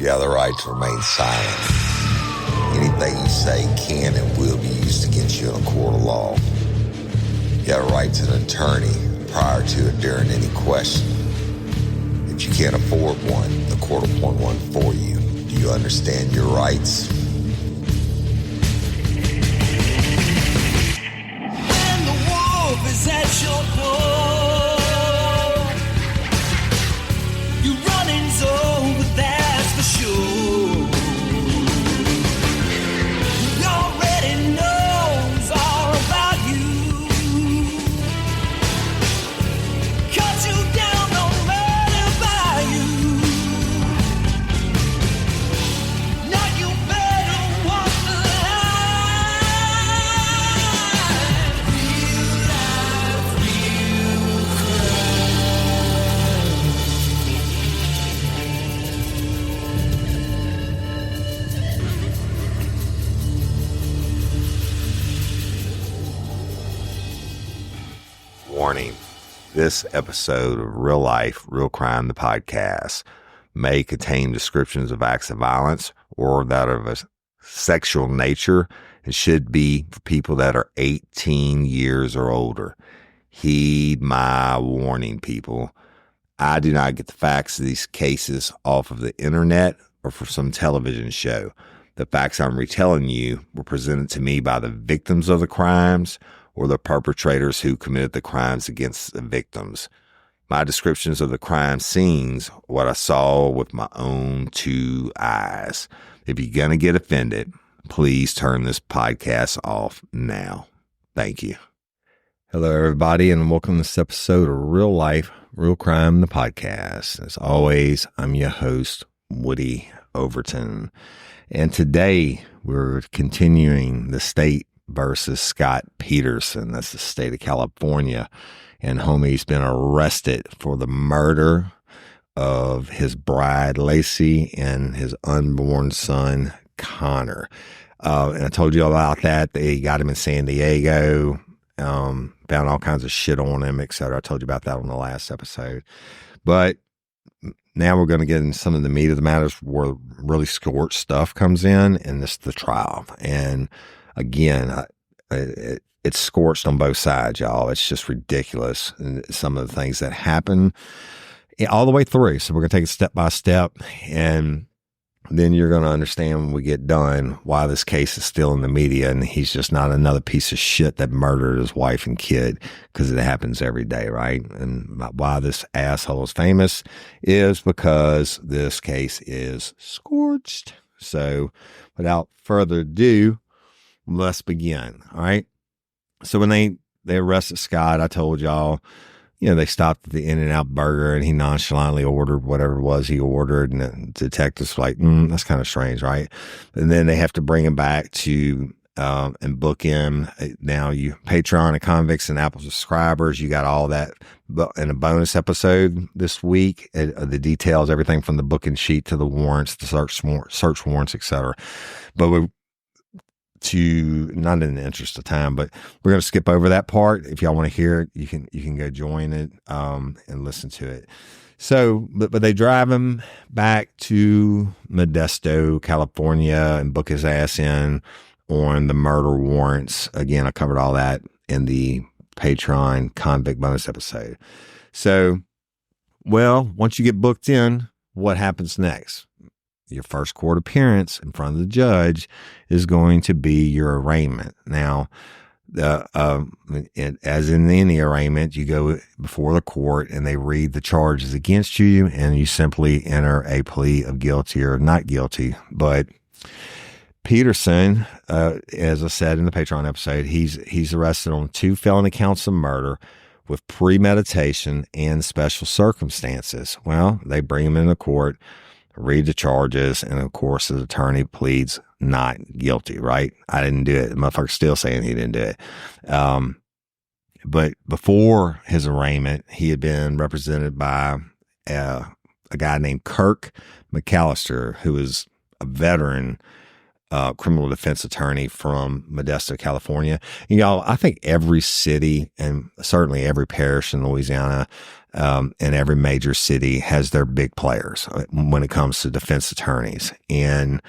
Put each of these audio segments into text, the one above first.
You have the right to remain silent. Anything you say can and will be used against you in a court of law. You have a right to an attorney prior to and during any question. If you can't afford one, the court will appoint one for you. Do you understand your rights? When the wolf is at your door, your running's over, that's for sure. He already knows all about you. Cut you down, no matter by you. Now you better walk the line. Real life, real crime. Warning. This episode of Real Life, Real Crime, the podcast, may contain descriptions of acts of violence or that of a sexual nature and should be for people that are 18 years or older. Heed my warning, people. I do not get the facts of these cases off of the internet or from some television show. The facts I'm retelling you were presented to me by the victims of the crimes or the perpetrators who committed the crimes against the victims. My descriptions of the crime scenes, what I saw with my own two eyes. If you're going to get offended, please turn this podcast off now. Thank you. Hello, everybody, and welcome to this episode of Real Life, Real Crime, the podcast. As always, I'm your host, Woody Overton. And today we're continuing the state versus Scott Peterson. That's the state of California. And homie's been arrested for the murder of his bride, Lacey, and his unborn son, Connor. And I told you about that. They got him in San Diego, found all kinds of shit on him, etc. I told you about that on the last episode. But now we're going to get into some of the meat of the matters where really Scorched stuff comes in, and this is the trial. And again, it's scorched on both sides, y'all. It's just ridiculous. And some of the things that happen all the way through. So we're going to take it step by step, and then you're going to understand when we get done why this case is still in the media and he's just not another piece of shit that murdered his wife and kid, because it happens every day, right? And why this asshole is famous is because this case is scorched. So without further ado, let's begin. All right. So when they arrested Scott, I told y'all, they stopped at the In-N-Out Burger and he nonchalantly ordered whatever it was he ordered. And the detectives were like, that's kind of strange, right? And then they have to bring him back to, and book him. Now you Patreon and Convicts and Apple subscribers, you got all that in a bonus episode this week. The details, everything from the booking sheet to the warrants, the search warrants, etc. But not in the interest of time, but we're going to skip over that part. If y'all want to hear it, you can go join it, and listen to it. So, but they drive him back to Modesto, California, and book his ass in on the murder warrants. Again, I covered all that in the Patreon Convict bonus episode. So, well, once you get booked in, what happens next? Your first court appearance in front of the judge is going to be your arraignment. Now, as in any arraignment, you go before the court and they read the charges against you, and you simply enter a plea of guilty or not guilty. But Peterson, as I said in the Patreon episode, he's arrested on 2 felony counts of murder with premeditation and special circumstances. Well, they bring him into court, read the charges, and of course his attorney pleads not guilty, right? I didn't do it. The motherfucker's still saying he didn't do it. But before his arraignment, he had been represented by a guy named Kirk McAllister, who is a veteran criminal defense attorney from Modesto, California. And y'all, I think every city and certainly every parish in Louisiana and every major city has their big players when it comes to defense attorneys. And,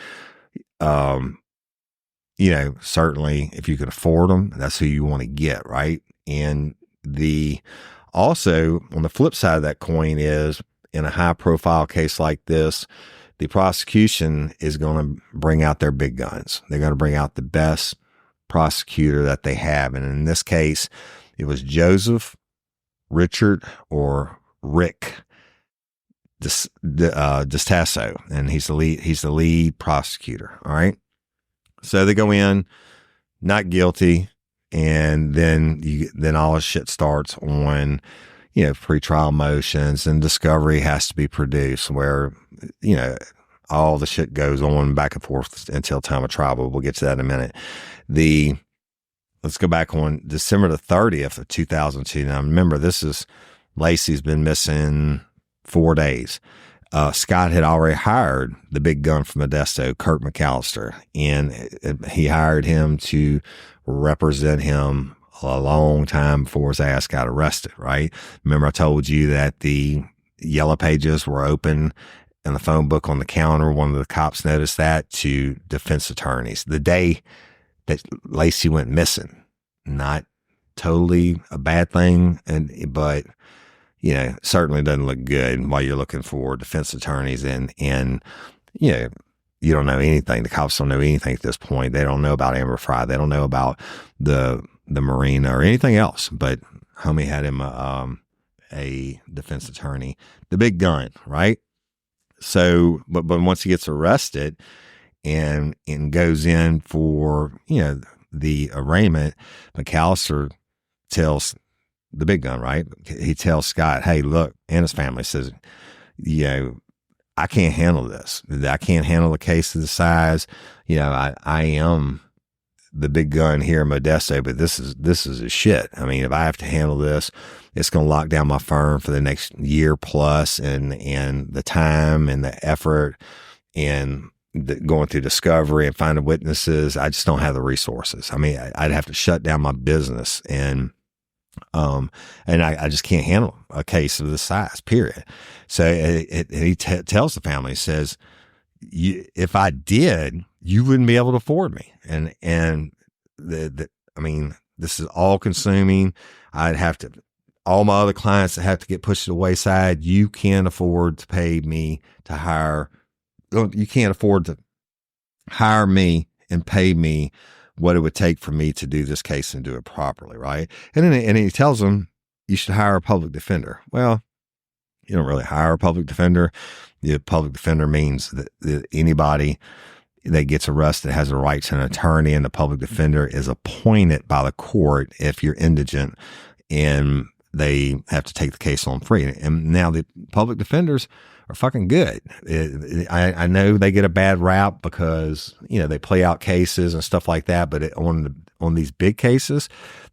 certainly if you can afford them, that's who you want to get, right? And also on the flip side of that coin is in a high profile case like this, the prosecution is going to bring out their big guns. They're going to bring out the best prosecutor that they have. And in this case, it was Joseph, Richard, or Rick Distasso, and he's the lead prosecutor. All right. So they go in, not guilty. And then all the shit starts on, pretrial motions, and discovery has to be produced where, all the shit goes on back and forth until time of trial, but we'll get to that in a minute. Let's go back on December the 30th of 2002. Now remember, Lacey's been missing 4 days. Scott had already hired the big gun from Modesto, Kirk McAllister, and he hired him to represent him a long time before his ass got arrested, right? Remember I told you that the yellow pages were open in the phone book on the counter. One of the cops noticed that to defense attorneys the day that Lacey went missing. Not totally a bad thing, but certainly doesn't look good while you're looking for defense attorneys and you don't know anything. The cops don't know anything at this point. They don't know about Amber Fry. They don't know about the marina or anything else, but homie had him a defense attorney, the big gun, right? So, but once he gets arrested and goes in for, the arraignment, McAllister tells the big gun, right? He tells Scott, hey, look, and his family says, I can't handle this. I can't handle a case of the size. I am the big gun here in Modesto, but this is a shit. I mean, if I have to handle this, it's going to lock down my firm for the next year plus, and the time and the effort and going through discovery and finding witnesses. I just don't have the resources. I mean, I'd have to shut down my business, and I just can't handle a case of this size, period. So he tells the family, he says, if I did, you wouldn't be able to afford me. And this is all consuming. I'd have to, all my other clients that have to get pushed to the wayside. You can't afford to pay me to hire. You can't afford to hire me and pay me what it would take for me to do this case and do it properly. Right. And then he tells them you should hire a public defender. Well, you don't really hire a public defender. The public defender means that anybody that gets arrested has a right to an attorney, and the public defender is appointed by the court if you're indigent and they have to take the case on free. And now the public defenders are fucking good. I know they get a bad rap because, they play out cases and stuff like that, but on these big cases,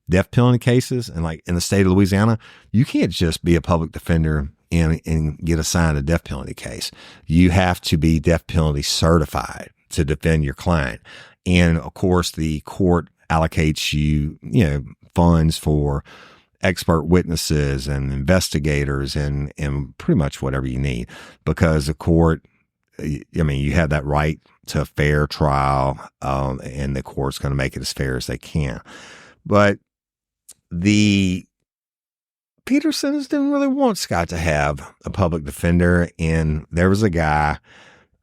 death penalty cases, and like in the state of Louisiana, you can't just be a public defender and get assigned a death penalty case. You have to be death penalty certified to defend your client. And of course, the court allocates you, funds for expert witnesses and investigators and pretty much whatever you need, because the court, you have that right to a fair trial, and the court's going to make it as fair as they can. But the Petersons didn't really want Scott to have a public defender. And there was a guy,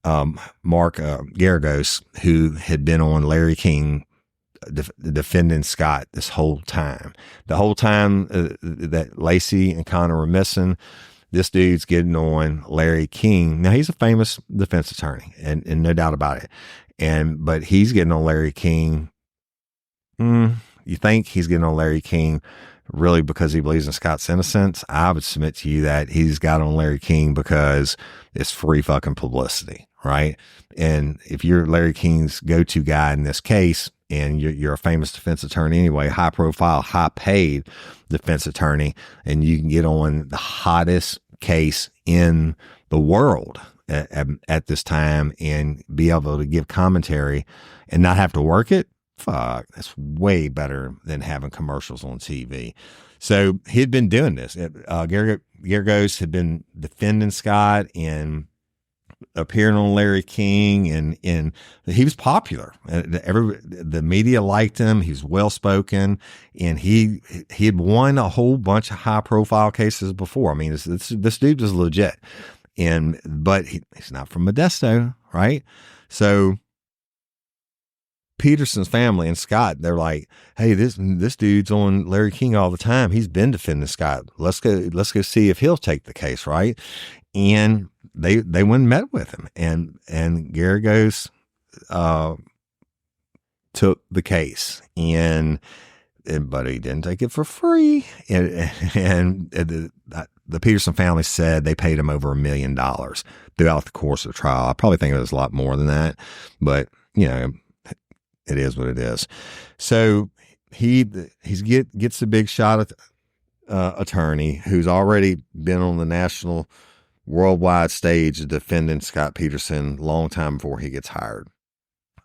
Mark Garagos, who had been on Larry King defending Scott this whole time. The whole time that Lacey and Connor were missing, this dude's getting on Larry King. Now, he's a famous defense attorney, and no doubt about it. But he's getting on Larry King. You think he's getting on Larry King really because he believes in Scott's innocence? I would submit to you that he's got on Larry King because it's free fucking publicity, right? And if you're Larry King's go-to guy in this case, and you're a famous defense attorney anyway, high profile, high paid defense attorney, and you can get on the hottest case in the world at this time and be able to give commentary and not have to work it. Fuck, that's way better than having commercials on TV. So he'd been doing this. Geragos had been defending Scott and appearing on Larry King, and he was popular. The media liked him. He was well spoken, and he had won a whole bunch of high profile cases before. I mean, this dude was legit, but he's not from Modesto, right? So Peterson's family and Scott, they're like, hey, this dude's on Larry King all the time. He's been defending Scott. Let's go see if he'll take the case, right? And they went and met with him, and Geragos took the case, but he didn't take it for free. And the Peterson family said they paid him over $1 million throughout the course of the trial. I probably think it was a lot more than that, but it is what it is. So he gets a big shot at attorney who's already been on the national worldwide stage defending Scott Peterson long time before he gets hired.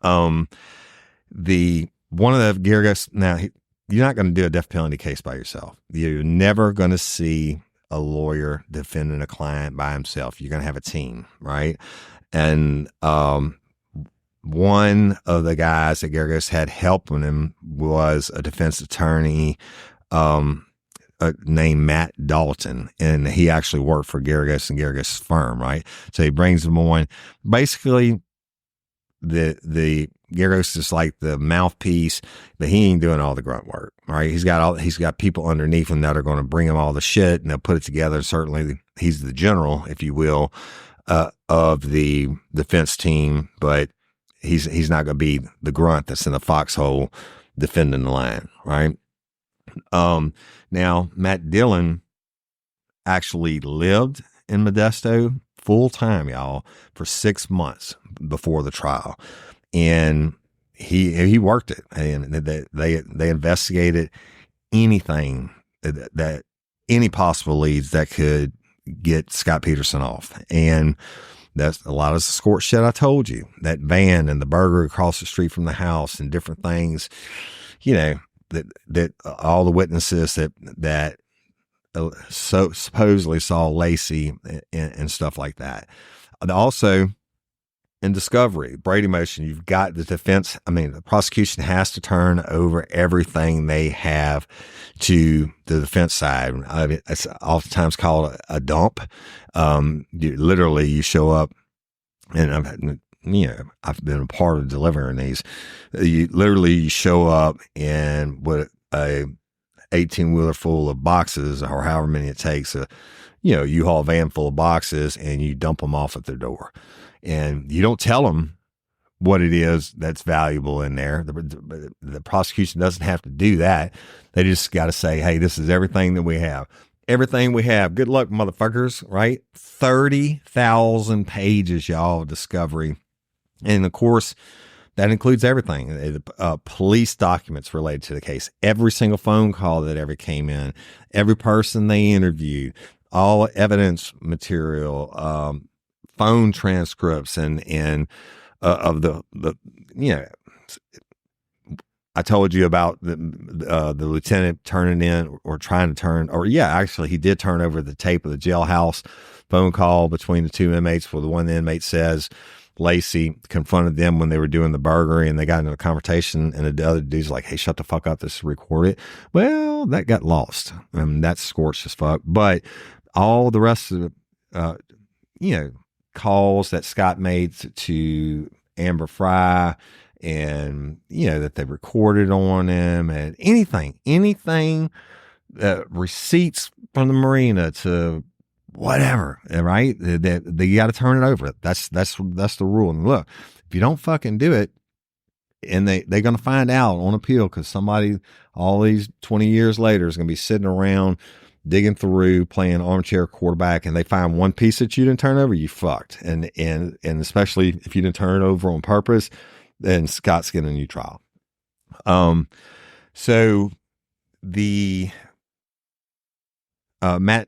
One of the Geragos, now you're not going to do a death penalty case by yourself. You're never going to see a lawyer defending a client by himself. You're going to have a team, right? And one of the guys that Geragos had helping him was a defense attorney named Matt Dalton, and he actually worked for Geragos and Geragos' firm, right? So he brings him on. Basically, the Geragos is like the mouthpiece, but he ain't doing all the grunt work, right? He's got people underneath him that are going to bring him all the shit, and they'll put it together. Certainly, he's the general, if you will, of the defense team, but he's not going to be the grunt that's in the foxhole defending the line, right? Now Matt Dillon actually lived in Modesto full time, y'all, for 6 months before the trial. And he worked it, and they investigated anything that any possible leads that could get Scott Peterson off. And that's a lot of the Scorched shit I told you, that van and the burger across the street from the house and different things, that all the witnesses that so supposedly saw Lacey and stuff like that. And also in discovery, Brady motion, you've got the defense. I mean, the prosecution has to turn over everything they have to the defense side. It's oftentimes called a dump. You show up, and I've been a part of delivering these. You show up and with a 18-wheeler full of boxes, or however many it takes, U-Haul van full of boxes, and you dump them off at their door. And you don't tell them what it is that's valuable in there. The prosecution doesn't have to do that. They just got to say, hey, this is everything that we have. Everything we have. Good luck, motherfuckers, right? 30,000 pages, y'all, of discovery. And of course, that includes everything. Police documents related to the case, every single phone call that ever came in, every person they interviewed, all evidence material, phone transcripts, and of the I told you about the lieutenant turning in or trying to turn, actually he did turn over the tape of the jailhouse phone call between the two inmates, where the one inmate says Lacey confronted them when they were doing the burger, and they got into a conversation, and the other dude's like, hey, shut the fuck up, this is recorded. Well, that got lost. That's Scorched as fuck. But all the rest of the, calls that Scott made to Amber Fry, and, that they recorded on him, and anything, receipts from the marina to whatever, right? They got to turn it over. That's the rule. And look, if you don't fucking do it, and they're going to find out on appeal, because somebody all these 20 years later is going to be sitting around digging through, playing armchair quarterback, and they find one piece that you didn't turn over, you fucked. And especially if you didn't turn it over on purpose, then Scott's getting a new trial. So the Matt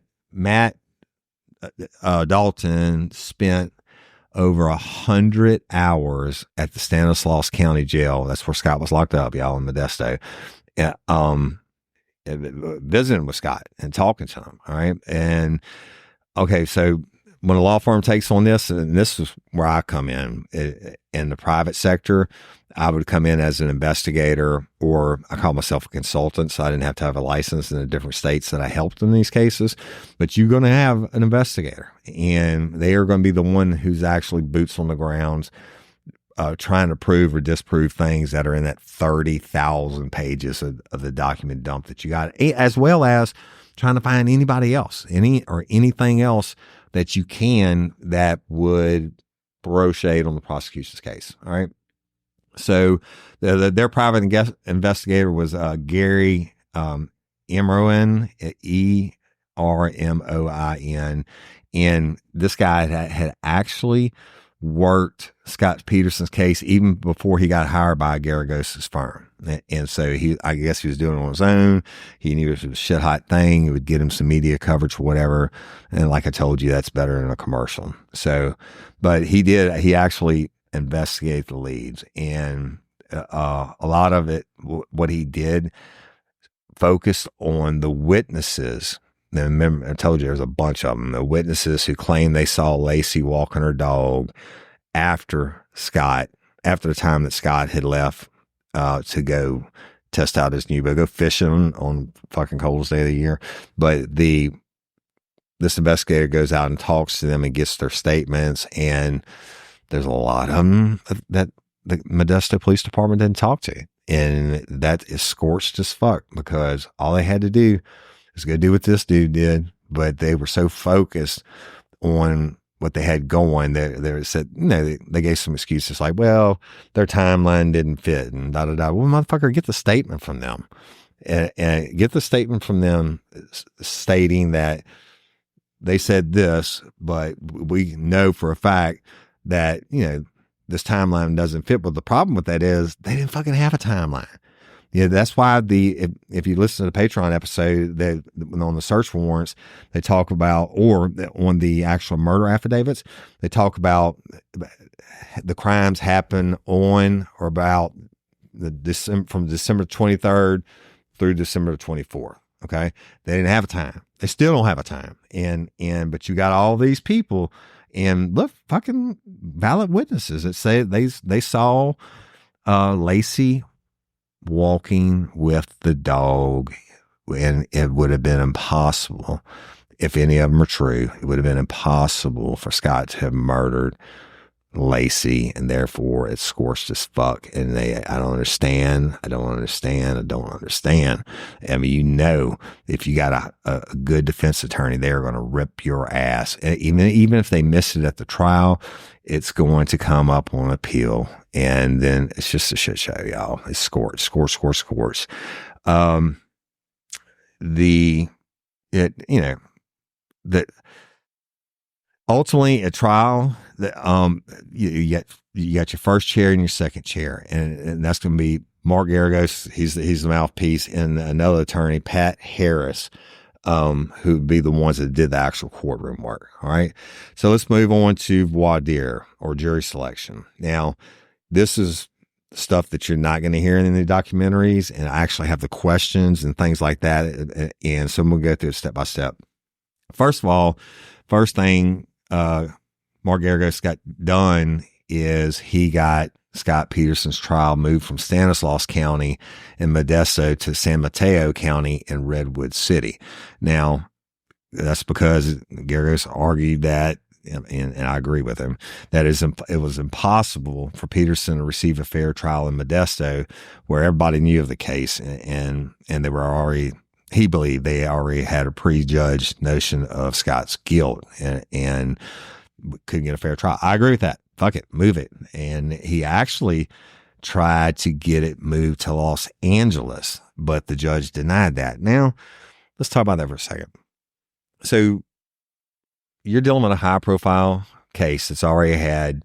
Dalton spent over 100 hours at the Stanislaus County Jail. That's where Scott was locked up, y'all, in Modesto. Visiting with Scott and talking to him. All right. And okay, so when a law firm takes on this, and this is where I come in the private sector, I would come in as an investigator, or I call myself a consultant, so I didn't have to have a license in the different states that I helped in these cases. But you're going to have an investigator, and they are going to be the one who's actually boots on the ground, trying to prove or disprove things that are in that 30,000 pages of the document dump that you got, as well as trying to find anybody else, anything else that you can that would throw shade on the prosecution's case. All right. So their private investigator was Gary Emeroin, Ermoin. And this guy had actually worked Scott Peterson's case even before he got hired by Garagos's firm. And so I guess he was doing it on his own. He knew it was a shit hot thing. It would get him some media coverage or whatever. And like I told you, that's better than a commercial. So, but he actually investigated the leads, and a lot of it, what he did, focused on the witnesses. Now, remember, I told you there's a bunch of them. The witnesses who claim they saw Lacey walking her dog after the time that Scott had left to go test out his new boat, go fishing on fucking coldest day of the year. But this investigator goes out and talks to them and gets their statements, and there's a lot of them that the Modesto Police Department didn't talk to. And that is scorched as fuck, because all they had to do is go do what this dude did. But they were so focused on what they had going. They said, they gave some excuses like, well, their timeline didn't fit and da da da. Well, motherfucker, get the statement from them. And get the statement from them stating that they said this, but we know for a fact that, this timeline doesn't fit. But the problem with that is they didn't fucking have a timeline. Yeah, that's why if you listen to the Patreon episode, that on the search warrants, they talk about, or on the actual murder affidavits, they talk about the crimes happen on or about from December 23rd through December 24th. Okay, they didn't have a time. They still don't have a time. But you got all these people. And look, fucking valid witnesses that say they saw Lacey walking with the dog, and it would have been impossible, if any of them are true, it would have been impossible for Scott to have murdered Lacey, and therefore it's scorched as fuck. And I don't understand. I mean, if you got a good defense attorney, they're going to rip your ass. And even if they miss it at the trial, it's going to come up on appeal. And then it's just a shit show, y'all. It's scorched. Ultimately, a trial, you got your first chair and your second chair, and that's going to be Mark Garagos. He's the mouthpiece, and another attorney, Pat Harris, who would be the ones that did the actual courtroom work. All right. So let's move on to voir dire, or jury selection. Now, this is stuff that you're not going to hear in the documentaries, and I actually have the questions and things like that. And so we'll go through it step by step. First of all, first thing Mark Garagos got done is he got Scott Peterson's trial moved from Stanislaus County in Modesto to San Mateo County in Redwood City. Now, that's because Garagos argued that, and I agree with him, that it was impossible for Peterson to receive a fair trial in Modesto, where everybody knew of the case, and they were already, he believed they already had a prejudged notion of Scott's guilt and couldn't get a fair trial. I agree with that. Fuck it, move it. And he actually tried to get it moved to Los Angeles, but the judge denied that. Now, let's talk about that for a second. So you're dealing with a high profile case that's already had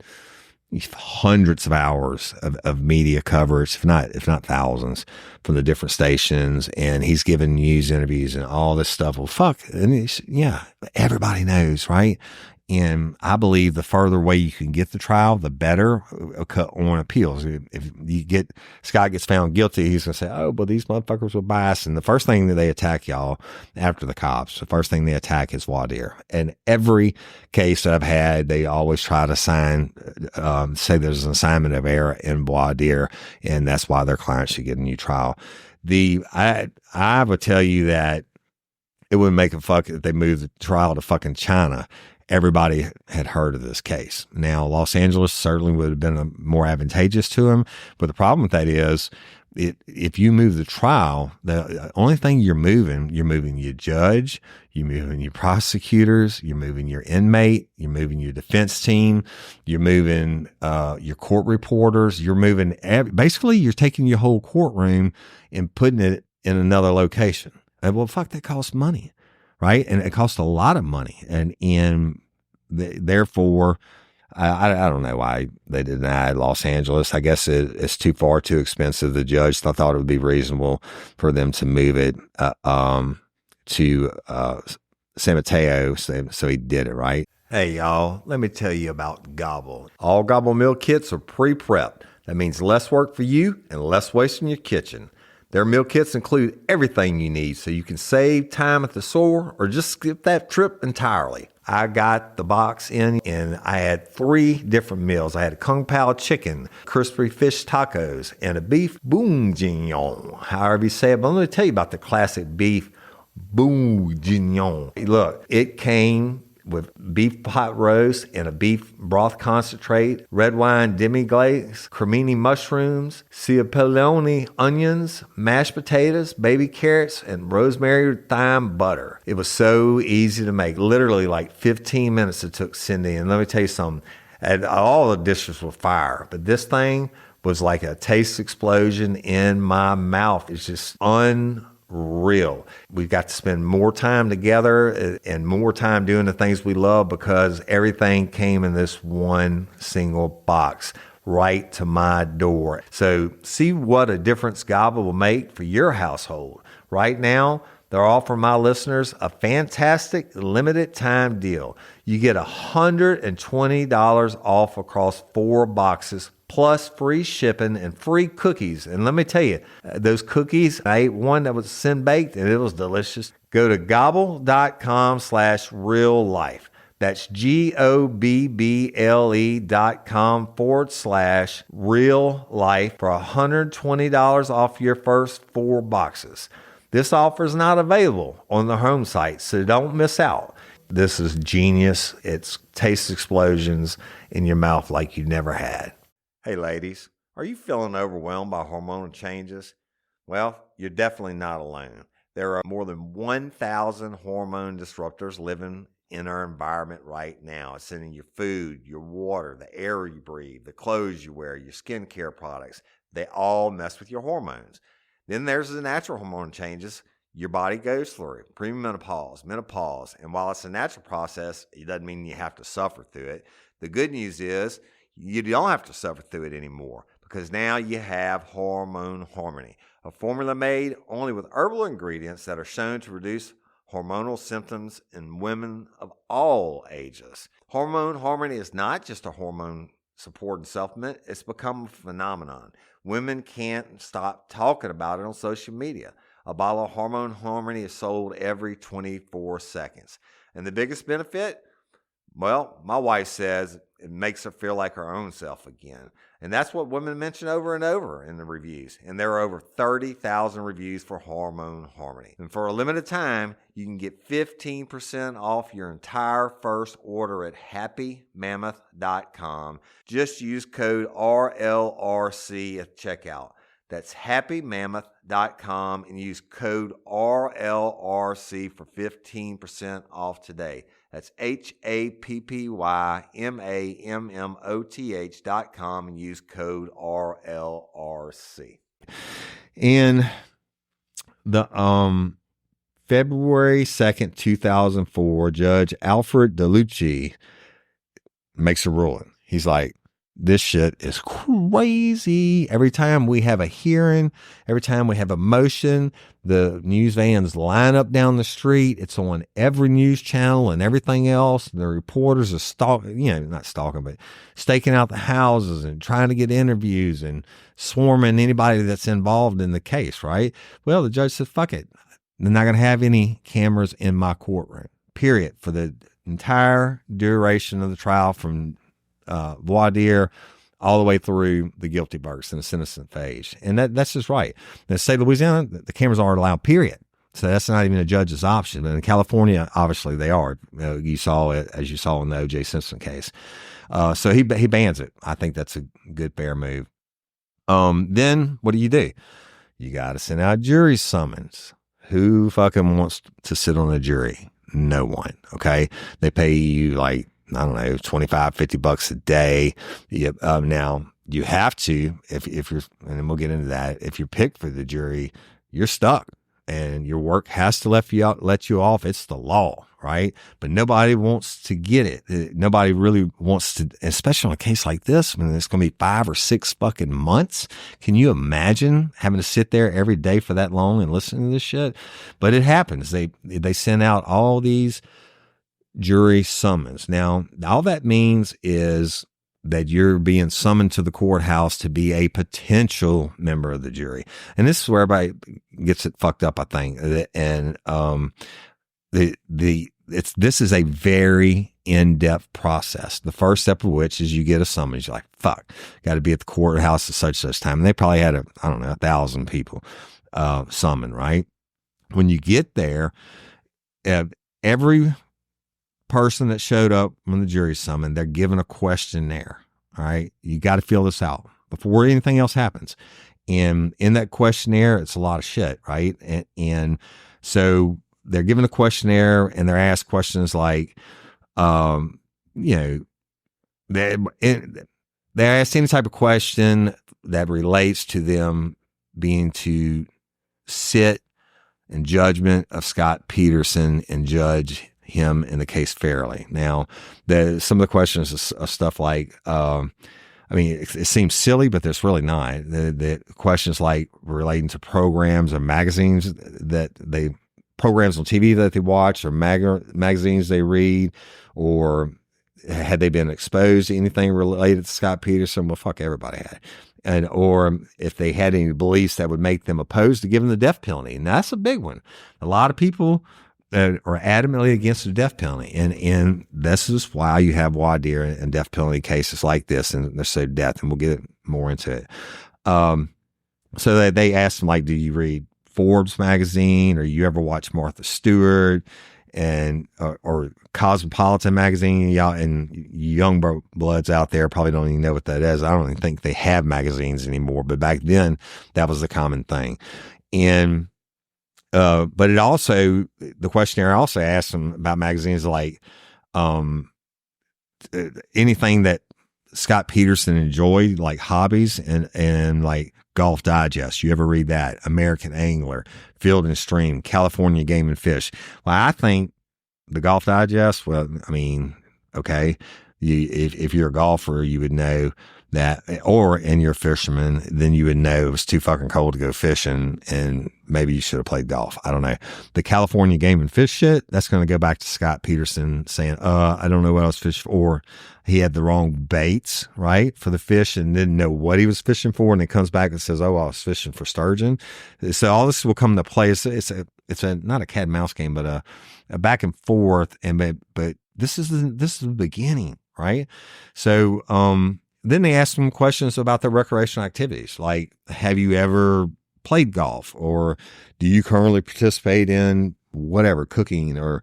hundreds of hours of media coverage, if not thousands, from the different stations. And he's giving news interviews and all this stuff. Well, fuck. And everybody knows, right? And I believe the further away you can get the trial, the better on appeals. If Scott gets found guilty, he's going to say, oh, but these motherfuckers were biased. And the first thing that they attack y'all after the cops, the first thing they attack is voir dire. And every case that I've had, they always try to say there's an assignment of error in voir dire, and that's why their clients should get a new trial. I would tell you that it wouldn't make a fuck if they moved the trial to fucking China. Everybody had heard of this case. Now, Los Angeles certainly would have been more advantageous to him. But the problem with that is if you move the trial, the only thing you're moving your judge, you're moving your prosecutors, you're moving your inmate, you're moving your defense team, you're moving your court reporters, you're moving basically you're taking your whole courtroom and putting it in another location. And well, fuck, that costs money. Right. And it costs a lot of money. And therefore, I don't know why they denied Los Angeles. I guess it's too expensive. The judge thought it would be reasonable for them to move it to San Mateo. So he did it, right? Hey, y'all, let me tell you about Gobble. All Gobble meal kits are pre-prepped. That means less work for you and less waste in your kitchen. Their meal kits include everything you need so you can save time at the store or just skip that trip entirely. I got the box in and I had 3 different meals. I had a Kung Pao chicken, crispy fish tacos, and a beef bourguignon, however you say it. But let me tell you about the classic beef bourguignon. Look, it came with beef pot roast and a beef broth concentrate, red wine demi-glaze, cremini mushrooms, cipollone onions, mashed potatoes, baby carrots, and rosemary thyme butter. It was so easy to make. Literally like 15 minutes it took Cindy. And let me tell you something. All the dishes were fire, but this thing was like a taste explosion in my mouth. It's just unreal. We got to spend more time together and more time doing the things we love because everything came in this one single box right to my door. So see what a difference Gobble will make for your household. Right now, they're offering my listeners a fantastic limited time deal. You get $120 off across 4 boxes plus free shipping and free cookies. And let me tell you, those cookies, I ate one that was sin baked and it was delicious. Go to gobble.com/real life. That's GOBBLE.com/real life for $120 off your first 4 boxes. This offer is not available on the home site, so don't miss out. This is genius. It's taste explosions in your mouth like you never had. Hey ladies, are you feeling overwhelmed by hormonal changes? Well, you're definitely not alone. There are more than 1,000 hormone disruptors living in our environment right now. It's in your food, your water, the air you breathe, the clothes you wear, your skincare products. They all mess with your hormones. Then there's the natural hormone changes your body goes through, premenopause, menopause. And while it's a natural process, it doesn't mean you have to suffer through it. The good news is you don't have to suffer through it anymore because now you have Hormone Harmony, a formula made only with herbal ingredients that are shown to reduce hormonal symptoms in women of all ages. Hormone Harmony is not just a hormone support and supplement. It's become a phenomenon. Women can't stop talking about it on social media. A bottle of Hormone Harmony is sold every 24 seconds. And the biggest benefit? Well, my wife says it makes her feel like her own self again. And that's what women mention over and over in the reviews. And there are over 30,000 reviews for Hormone Harmony. And for a limited time, you can get 15% off your entire first order at happymammoth.com. Just use code RLRC at checkout. That's happymammoth.com and use code RLRC for 15% off today. That's happymammoth.com and use code RLRC. In the February 2nd, 2004, Judge Alfred DeLucci makes a ruling. He's like, This shit is crazy. Every time we have a hearing, every time we have a motion, the news vans line up down the street. It's on every news channel and everything else. The reporters are not stalking, but staking out the houses and trying to get interviews and swarming anybody that's involved in the case, right? Well, the judge said, fuck it. They're not going to have any cameras in my courtroom, period, for the entire duration of the trial from voir dire all the way through the guilty verdict and the sentencing phase. And that's just right. In the state of Louisiana, the cameras aren't allowed, period. So that's not even a judge's option. But in California, obviously they are. You saw it, as you saw in the O.J. Simpson case. So he bans it. I think that's a good, fair move. Then what do? You got to send out jury summons. Who fucking wants to sit on a jury? No one. Okay. They pay you like, I don't know, $25, $50 a day. Now you have to, if you're, and then we'll get into that. If you're picked for the jury, you're stuck and your work has to let you off. It's the law, right? But nobody wants to get it. Nobody really wants to, especially on a case like this, when it's going to be 5 or 6 fucking months. Can you imagine having to sit there every day for that long and listen to this shit? But it happens. They send out all these jury summons. Now, all that means is that you're being summoned to the courthouse to be a potential member of the jury. And this is where everybody gets it fucked up, I think. And this is a very in-depth process. The first step of which is you get a summons. You're like, fuck, got to be at the courthouse at such time. And they probably had 1,000 people summoned, right? When you get there, every person that showed up when the jury summoned, they're given a questionnaire. All right. You got to fill this out before anything else happens. And in that questionnaire, it's a lot of shit. Right. And so they're given a questionnaire and they're asked questions like, they're asked any type of question that relates to them being to sit in judgment of Scott Peterson and judge him in the case fairly. Now, some of the questions are stuff like, it seems silly, but there's really not. The questions like relating to programs or magazines programs on TV that they watch or magazines they read, or had they been exposed to anything related to Scott Peterson? Well, fuck, everybody had. Or if they had any beliefs that would make them opposed to giving the death penalty. And that's a big one. A lot of people are adamantly against the death penalty. And this is why you have voir dire and death penalty cases like this, and they're so death, and we'll get more into it. So they asked them, like, do you read Forbes magazine, or you ever watch Martha Stewart or Cosmopolitan magazine? Y'all and young bloods out there probably don't even know what that is. I don't even think they have magazines anymore, but back then that was the common thing. And but the questionnaire also asked them about magazines like anything that Scott Peterson enjoyed, like hobbies and like Golf Digest. You ever read that? American Angler, Field and Stream, California Game and Fish. Well, I think the Golf Digest, okay. If you're a golfer, you would know that, and you're a fisherman, then you would know it was too fucking cold to go fishing and maybe you should have played golf. I don't know. The California Game and Fish shit, that's going to go back to Scott Peterson saying, I don't know what I was fishing for. Or he had the wrong baits, right, for the fish and didn't know what he was fishing for. And it comes back and says, I was fishing for sturgeon. So all this will come into play. It's a not a cat and mouse game, but a back and forth. But this is the beginning, right? So, then they asked them questions about their recreational activities. Like, have you ever played golf, or do you currently participate in whatever, cooking or,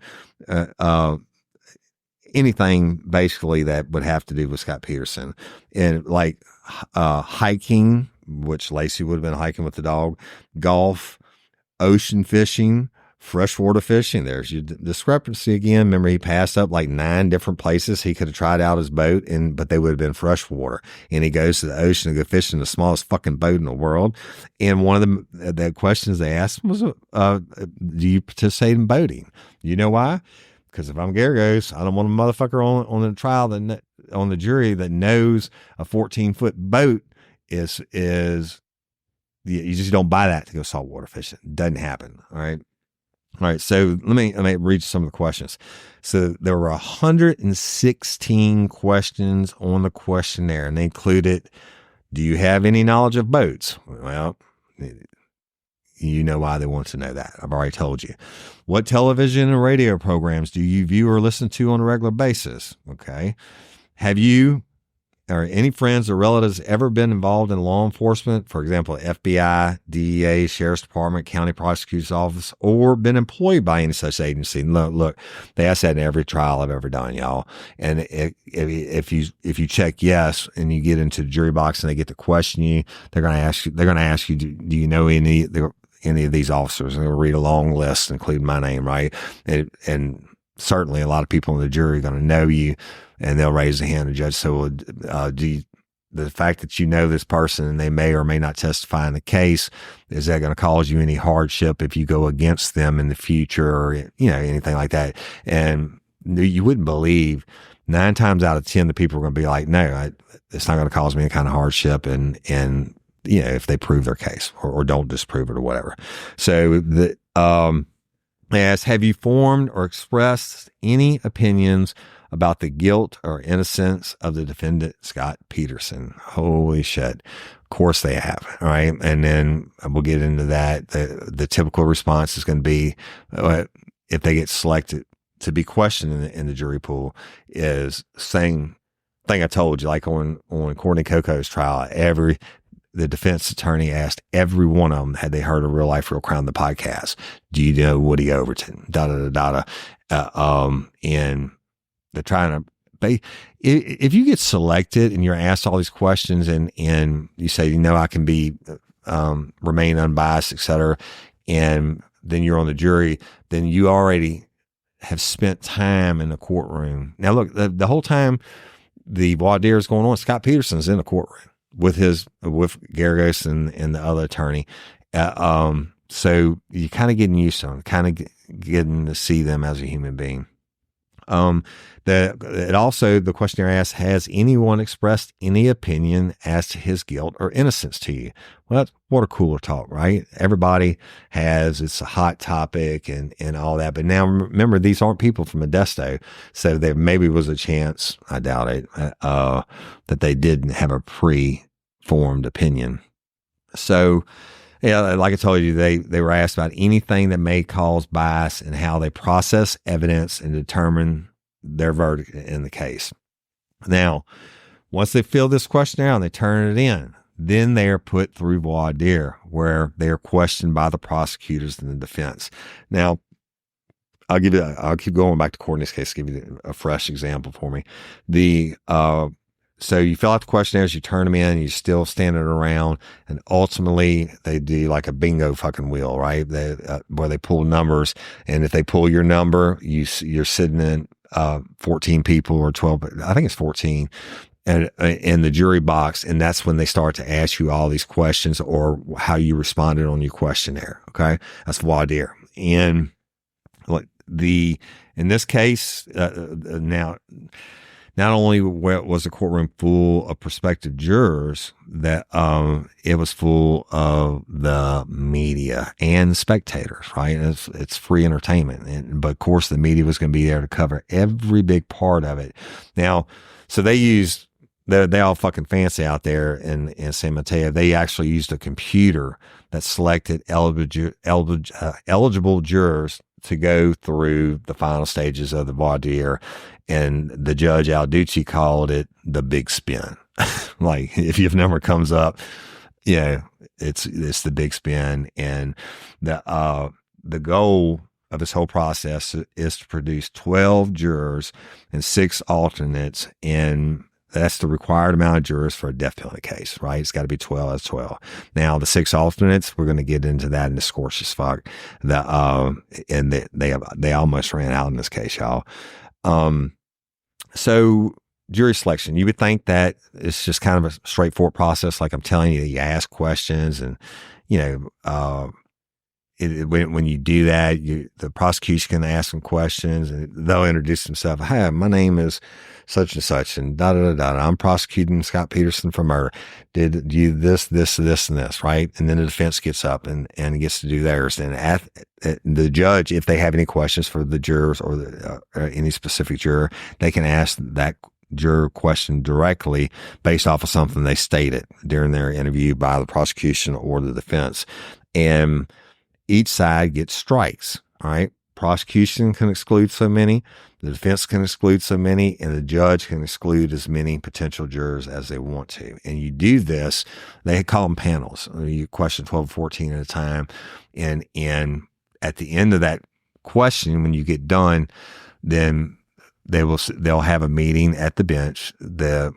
anything basically that would have to do with Scott Peterson, and like, hiking, which Lacey would have been hiking with the dog, golf, ocean fishing, freshwater fishing. There's your discrepancy again. Remember, he passed up like 9 different places he could have tried out his boat, but they would have been freshwater. And he goes to the ocean to go fishing the smallest fucking boat in the world. And one of the questions they asked him was, do you participate in boating? You know why? Because if I'm Garagos, I don't want a motherfucker on the trial on the jury that knows a 14-foot boat is you just don't buy that to go saltwater fishing. It doesn't happen. All right. All right. So let me read some of the questions. So there were 116 questions on the questionnaire, and they included, do you have any knowledge of boats? Well, you know why they want to know that. I've already told you. What television and radio programs do you view or listen to on a regular basis? Okay. Have you or any friends or relatives ever been involved in law enforcement? For example, FBI, DEA, Sheriff's Department, County Prosecutor's Office, or been employed by any such agency? Look, they ask that in every trial I've ever done, y'all. And if you check yes and you get into the jury box and they get to question you, they're going to ask you, do you know any of these officers? And they'll read a long list, including my name, right? And certainly a lot of people in the jury are going to know you, and they'll raise a hand to judge. So, the fact that you know this person and they may or may not testify in the case, is that going to cause you any hardship if you go against them in the future, or, anything like that? And you wouldn't believe 9 times out of 10, the people are going to be like, no, it's not going to cause me any kind of hardship. And, if they prove their case or don't disprove it or whatever. So they ask, have you formed or expressed any opinions about the guilt or innocence of the defendant, Scott Peterson? Holy shit. Of course they have. All right. And then we'll get into that. The typical response is going to be, if they get selected to be questioned in the jury pool, is same thing I told you, like on Courtney Coco's trial, the defense attorney asked every one of them, had they heard of Real Life, Real Crime, the podcast? Do you know Woody Overton? And they're trying to, if you get selected and you're asked all these questions and you say, I can be, remain unbiased, et cetera, and then you're on the jury, then you already have spent time in the courtroom. Now, look, the whole time the voir dire is going on, Scott Peterson's in the courtroom with Garagos and the other attorney. So you're kind of getting used to them, kind of getting to see them as a human being. The questionnaire asks, has anyone expressed any opinion as to his guilt or innocence to you? Well, that's water cooler talk, right? Everybody has, it's a hot topic and all that. But now remember, these aren't people from Modesto. So there maybe was a chance, I doubt it, that they didn't have a pre-formed opinion. So, yeah, like I told you, they were asked about anything that may cause bias and how they process evidence and determine their verdict in the case. Now, once they fill this questionnaire and they turn it in, then they are put through voir dire, where they are questioned by the prosecutors and the defense. Now, I'll keep going back to Courtney's case, give you a fresh example for me. So you fill out the questionnaires, you turn them in, you're still standing around, and ultimately they do like a bingo fucking wheel, right? Where they pull numbers, and if they pull your number, you're sitting in 14 people or 12, I think it's 14, and in the jury box, and that's when they start to ask you all these questions or how you responded on your questionnaire. Okay, that's voir dire. And in this case, now, not only was the courtroom full of prospective jurors, that it was full of the media and spectators, right? It's free entertainment. But of course the media was going to be there to cover every big part of it. Now, so they all fucking fancy out there in San Mateo. They actually used a computer that selected eligible jurors to go through the final stages of the voir dire. And the judge, Alducci, called it the big spin. Like, if your number comes up, it's the big spin. And the goal of this whole process is to produce 12 jurors and 6 alternates. And that's the required amount of jurors for a death penalty case, right? It's got to be 12 as 12. Now, the 6 alternates, we're going to get into that in the Scorched as fuck. And they almost ran out in this case, y'all. So jury selection, you would think that it's just kind of a straightforward process. Like I'm telling you, you ask questions and, when you do that, the prosecution can ask some questions, and they'll introduce themselves. Hi, my name is such and such, and da da da da. I'm prosecuting Scott Peterson for murder. Did you this, and this, right? And then the defense gets up and gets to do theirs. And the judge, if they have any questions for the jurors or any specific juror, they can ask that juror question directly based off of something they stated during their interview by the prosecution or the defense. And each side gets strikes, all right? Prosecution can exclude so many, the defense can exclude so many, and the judge can exclude as many potential jurors as they want to. And you do this, they call them panels. You question 12, 14 at a time. And at the end of that question, when you get done, then they'll have a meeting at the bench, the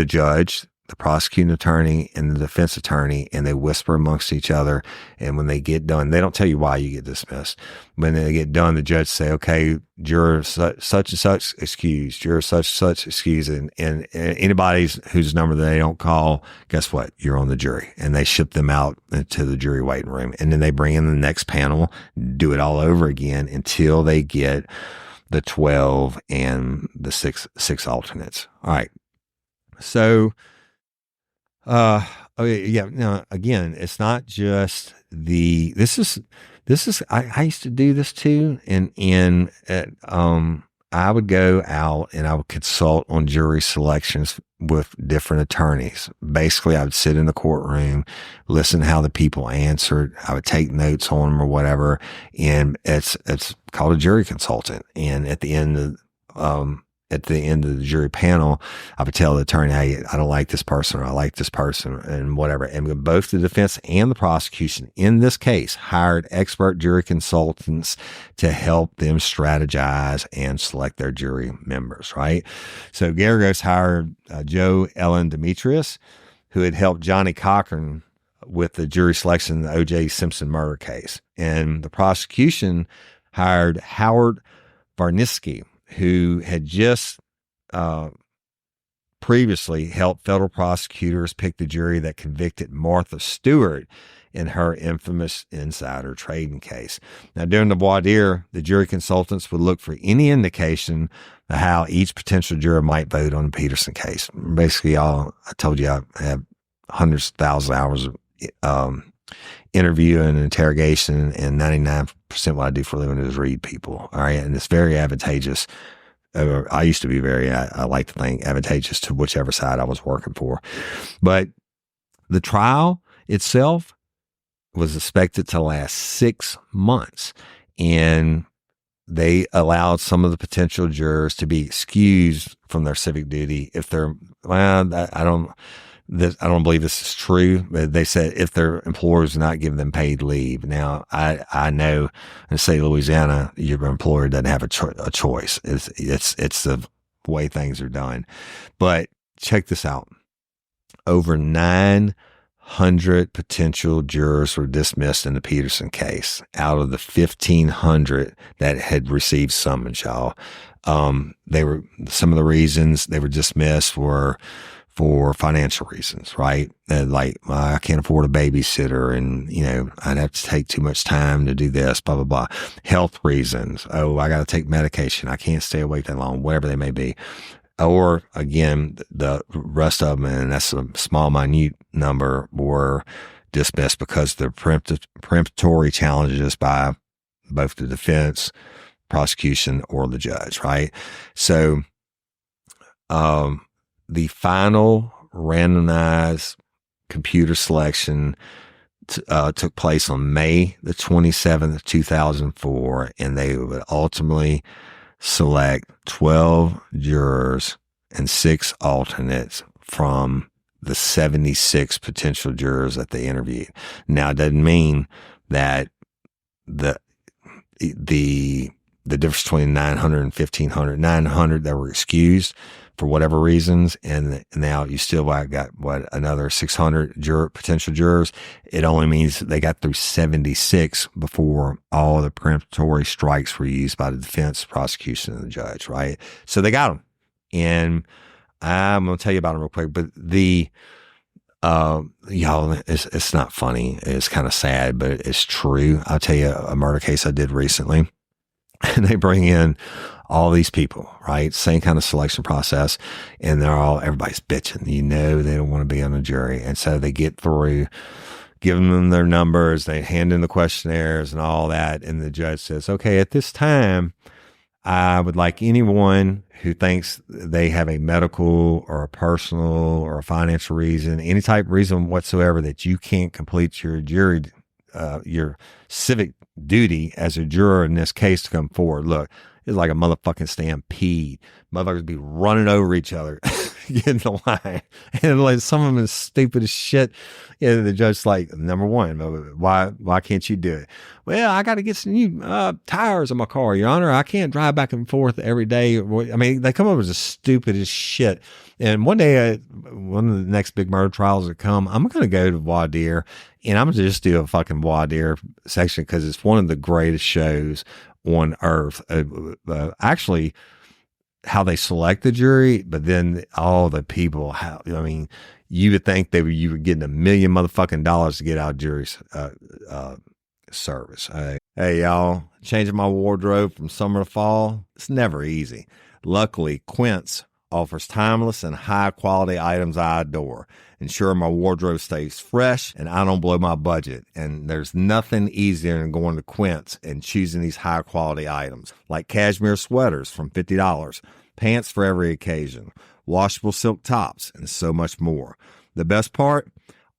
judge, the prosecuting attorney, and the defense attorney, and they whisper amongst each other. And when they get done, they don't tell you why you get dismissed. When they get done, the judge say, okay, juror such and such excused, juror such and such excused, and anybody whose number they don't call, guess what? You're on the jury. And they ship them out to the jury waiting room. And then they bring in the next panel, do it all over again until they get the 12 and the six alternates. All right. So, now again, it's not just I used to do this too. And I would go out and I would consult on jury selections with different attorneys. Basically, I would sit in the courtroom, listen to how the people answered. I would take notes on them or whatever. And it's called a jury consultant. And at the end of the jury panel, I would tell the attorney, hey, I don't like this person, or I like this person, and whatever. And both the defense and the prosecution in this case hired expert jury consultants to help them strategize and select their jury members, right? So Garagos hired Joe Ellen Demetrius, who had helped Johnny Cochran with the jury selection in the O.J. Simpson murder case. And the prosecution hired Howard Varniski, who had just previously helped federal prosecutors pick the jury that convicted Martha Stewart in her infamous insider trading case. Now, during the voir dire, the jury consultants would look for any indication of how each potential juror might vote on the Peterson case. Basically, I told you I have hundreds of thousands of hours of interview and interrogation, and 99% what I do for a living is read people. All right. And it's very advantageous. I used to be I like to think advantageous to whichever side I was working for. But the trial itself was expected to last 6 months, and they allowed some of the potential jurors to be excused from their civic duty if they're, I don't believe this is true, but they said if their employers not give them paid leave. Now, I know in the state of Louisiana, your employer doesn't have a choice. It's the way things are done. But check this out. Over 900 potential jurors were dismissed in the Peterson case out of the 1,500 that had received summons, y'all. Some of the reasons they were dismissed were for financial reasons, right? Like, I can't afford a babysitter, and, I'd have to take too much time to do this, blah, blah, blah. Health reasons. Oh, I got to take medication. I can't stay awake that long, whatever they may be. Or again, the rest of them, and that's a small, minute number, were dismissed because of the peremptory challenges by both the defense, prosecution, or the judge, right? So, the final randomized computer selection took place on May the 27th, 2004, and they would ultimately select 12 jurors and 6 alternates from the 76 potential jurors that they interviewed. Now, it doesn't mean that the difference between 900 and 1,500, 900 that were excused for whatever reasons, and now you still got another 600 potential jurors. It only means they got through 76 before all the peremptory strikes were used by the defense, prosecution, and the judge, right? So they got them, and I'm going to tell you about them real quick. But Y'all, it's not funny. It's kind of sad, but it's true. I'll tell you a murder case I did recently. And they bring in all these people, right? Same kind of selection process. And everybody's bitching. They don't want to be on a jury. And so they get through, giving them their numbers. They hand in the questionnaires and all that. And the judge says, okay, at this time, I would like anyone who thinks they have a medical or a personal or a financial reason, any type of reason whatsoever that you can't complete your jury, your civic duty as a juror in this case to come forward. Look, it's like a motherfucking stampede. Motherfuckers be running over each other, getting the line. And like some of them is stupid as shit. Yeah, the judge's like, number one, why can't you do it? Well, I got to get some new tires on my car, Your Honor. I can't drive back and forth every day. I mean, they come up with the stupidest shit. And one day, one of the next big murder trials that come, I'm going to go to voir dire, and I'm going to just do a fucking voir dire section because it's one of the greatest shows on earth. Actually, how they select the jury, but then all the people, you would think you were getting $1 million motherfucking dollars to get out of jury service. Hey, y'all, changing my wardrobe from summer to fall, it's never easy. Luckily, Quince offers timeless and high-quality items I adore, ensuring my wardrobe stays fresh and I don't blow my budget. And there's nothing easier than going to Quince and choosing these high-quality items, like cashmere sweaters from $50, pants for every occasion, washable silk tops, and so much more. The best part?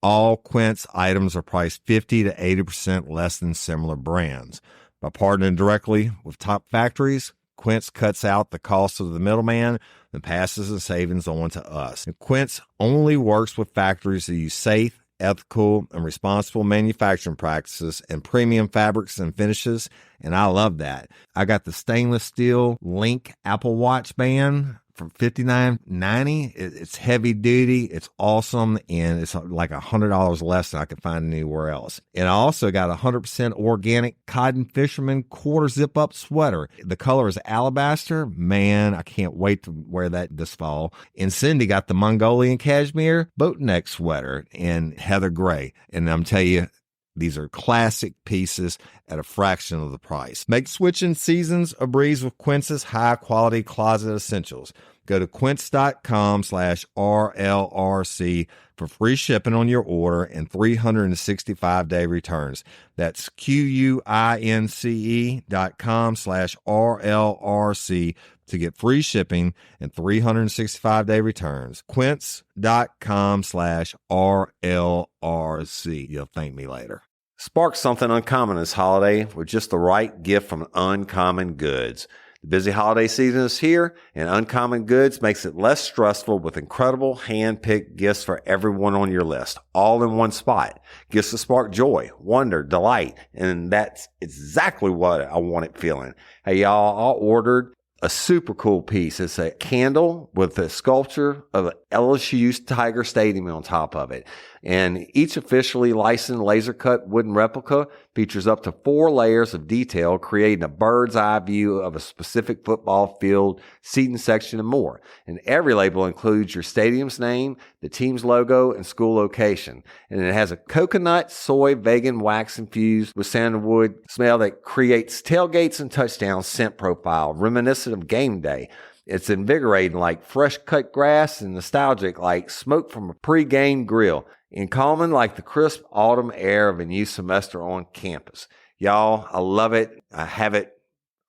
All Quince items are priced 50 to 80% less than similar brands. By partnering directly with top factories, Quince cuts out the cost of the middleman and passes the savings on to us. And Quince only works with factories that use safe, ethical, and responsible manufacturing practices and premium fabrics and finishes, and I love that. I got the stainless steel Link Apple Watch band for $59.90. It's heavy duty, it's awesome, and it's like $100 less than I could find anywhere else. And I also got a 100% organic cotton fisherman quarter zip up sweater. The color is alabaster. Man, I can't wait to wear that this fall. And Cindy got the Mongolian cashmere boat neck sweater in heather gray. And I'm telling you, these are classic pieces at a fraction of the price. Make switching seasons a breeze with Quince's high-quality closet essentials. Go to quince.com/RLRC for free shipping on your order and 365-day returns. That's QUINCE.com/RLRC to get free shipping and 365-day returns. Quince.com/RLRC. You'll thank me later. Spark something uncommon this holiday with just the right gift from Uncommon Goods. The busy holiday season is here, and Uncommon Goods makes it less stressful with incredible hand-picked gifts for everyone on your list, all in one spot. Gifts to spark joy, wonder, delight, and that's exactly what I wanted feeling. Hey, y'all, I ordered a super cool piece. It's a candle with a sculpture of LSU's Tiger Stadium on top of it. And each officially licensed laser cut wooden replica features up to 4 layers of detail, creating a bird's eye view of a specific football field, seating section, and more. And every label includes your stadium's name, the team's logo, and school location. And it has a coconut, soy, vegan wax infused with sandalwood smell that creates tailgates and touchdown scent profile, reminiscent of game day. It's invigorating like fresh cut grass and nostalgic like smoke from a pre-game grill, and calming like the crisp autumn air of a new semester on campus. Y'all, I love it. I have it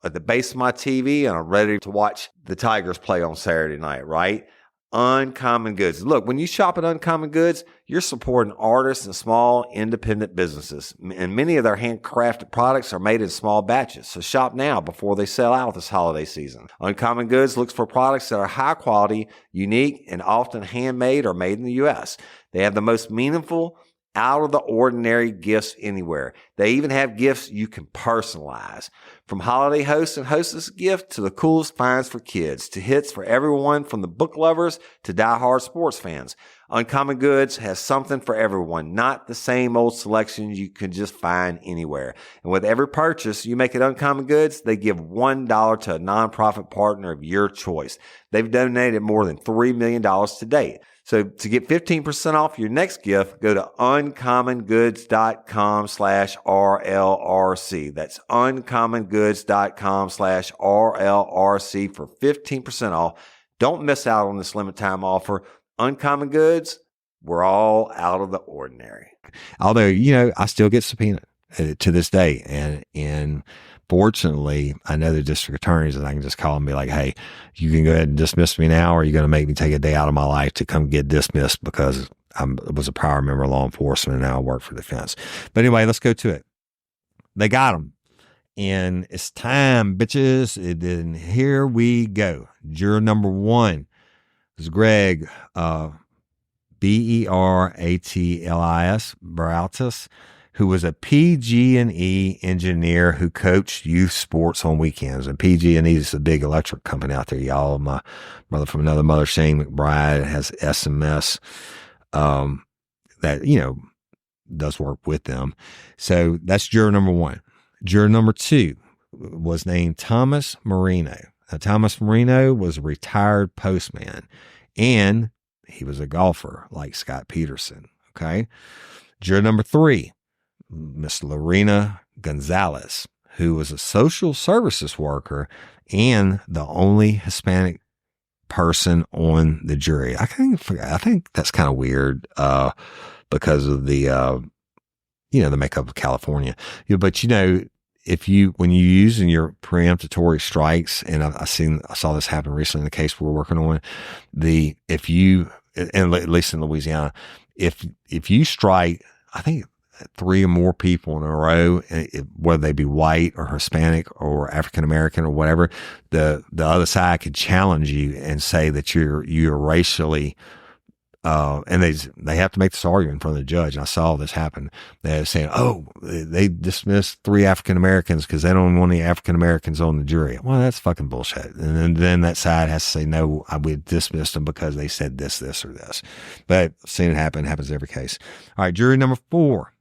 at the base of my TV, and I'm ready to watch the Tigers play on Saturday night, right? Uncommon Goods. Look, when you shop at Uncommon Goods, you're supporting artists and small independent businesses. And many of their handcrafted products are made in small batches. So shop now before they sell out this holiday season. Uncommon Goods looks for products that are high quality, unique, and often handmade or made in the U.S. They have the most meaningful, out of the ordinary gifts anywhere. They even have gifts you can personalize. From holiday hosts and hostess gift to the coolest finds for kids, to hits for everyone from the book lovers to diehard sports fans. Uncommon Goods has something for everyone, not the same old selections you can just find anywhere. And with every purchase you make at Uncommon Goods, they give $1 to a nonprofit partner of your choice. They've donated more than $3 million to date. So to get 15% off your next gift, go to uncommongoods.com/RLRC. That's uncommongoods.com/RLRC for 15% off. Don't miss out on this limited time offer. Uncommon Goods, we're all out of the ordinary. Although, I still get subpoenaed to this day. And fortunately, I know the district attorneys, and I can just call and be like, hey, you can go ahead and dismiss me now, or are you going to make me take a day out of my life to come get dismissed because I was a prior member of law enforcement and now I work for defense. But anyway, let's go to it. They got him. And it's time, bitches. And then here we go. Juror number 1 is Greg, Beratlis, Broussard, who was a PG&E engineer who coached youth sports on weekends. And PG&E is a big electric company out there, y'all. My brother from another mother, Shane McBride, has SMS that, does work with them. So that's juror number 1. Juror number 2 was named Thomas Marino. Now, Thomas Marino was a retired postman, and he was a golfer like Scott Peterson. Okay. Juror number 3, Miss Lorena Gonzalez, who was a social services worker and the only Hispanic person on the jury. I think that's kind of weird, because of the, the makeup of California. But when you using your preemptory strikes, and I saw this happen recently in the case we're working on, and at least in Louisiana, if you strike, I think 3 or more people in a row, whether they be white or Hispanic or African American or whatever, the other side could challenge you and say that you're racially, and they have to make this argument in front of the judge. And I saw this happen. They're saying, "Oh, they dismissed 3 African Americans because they don't want any African Americans on the jury." Well, that's fucking bullshit. And then that side has to say, "No, we dismissed them because they said this, or this." But I've seen it happen. It happens every case. All right, jury number 4,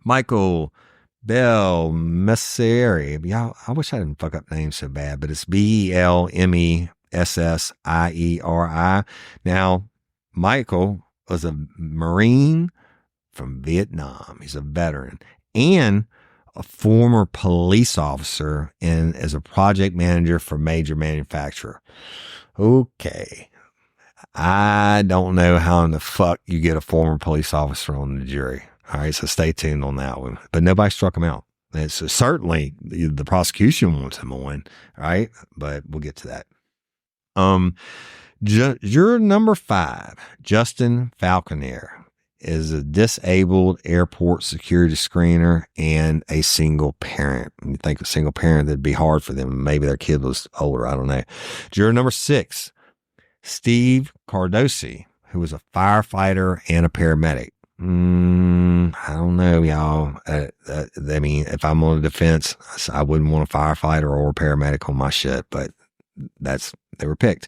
Michael Bell Messieri. Yeah, I wish I didn't fuck up names so bad, but it's Belmessieri. Now, Michael was a Marine from Vietnam. He's a veteran and a former police officer and as a project manager for a major manufacturer. Okay. I don't know how in the fuck you get a former police officer on the jury. All right. So stay tuned on that one, but nobody struck him out. So certainly the prosecution wants him on. All right. But we'll get to that. Juror number 5, Justin Falconer, is a disabled airport security screener and a single parent. You think a single parent, that'd be hard for them. Maybe their kid was older. I don't know. Juror number 6, Steve Cardosi, who was a firefighter and a paramedic. I don't know, y'all. I mean, if I'm on the defense, I wouldn't want a firefighter or a paramedic on my shit, but they were picked.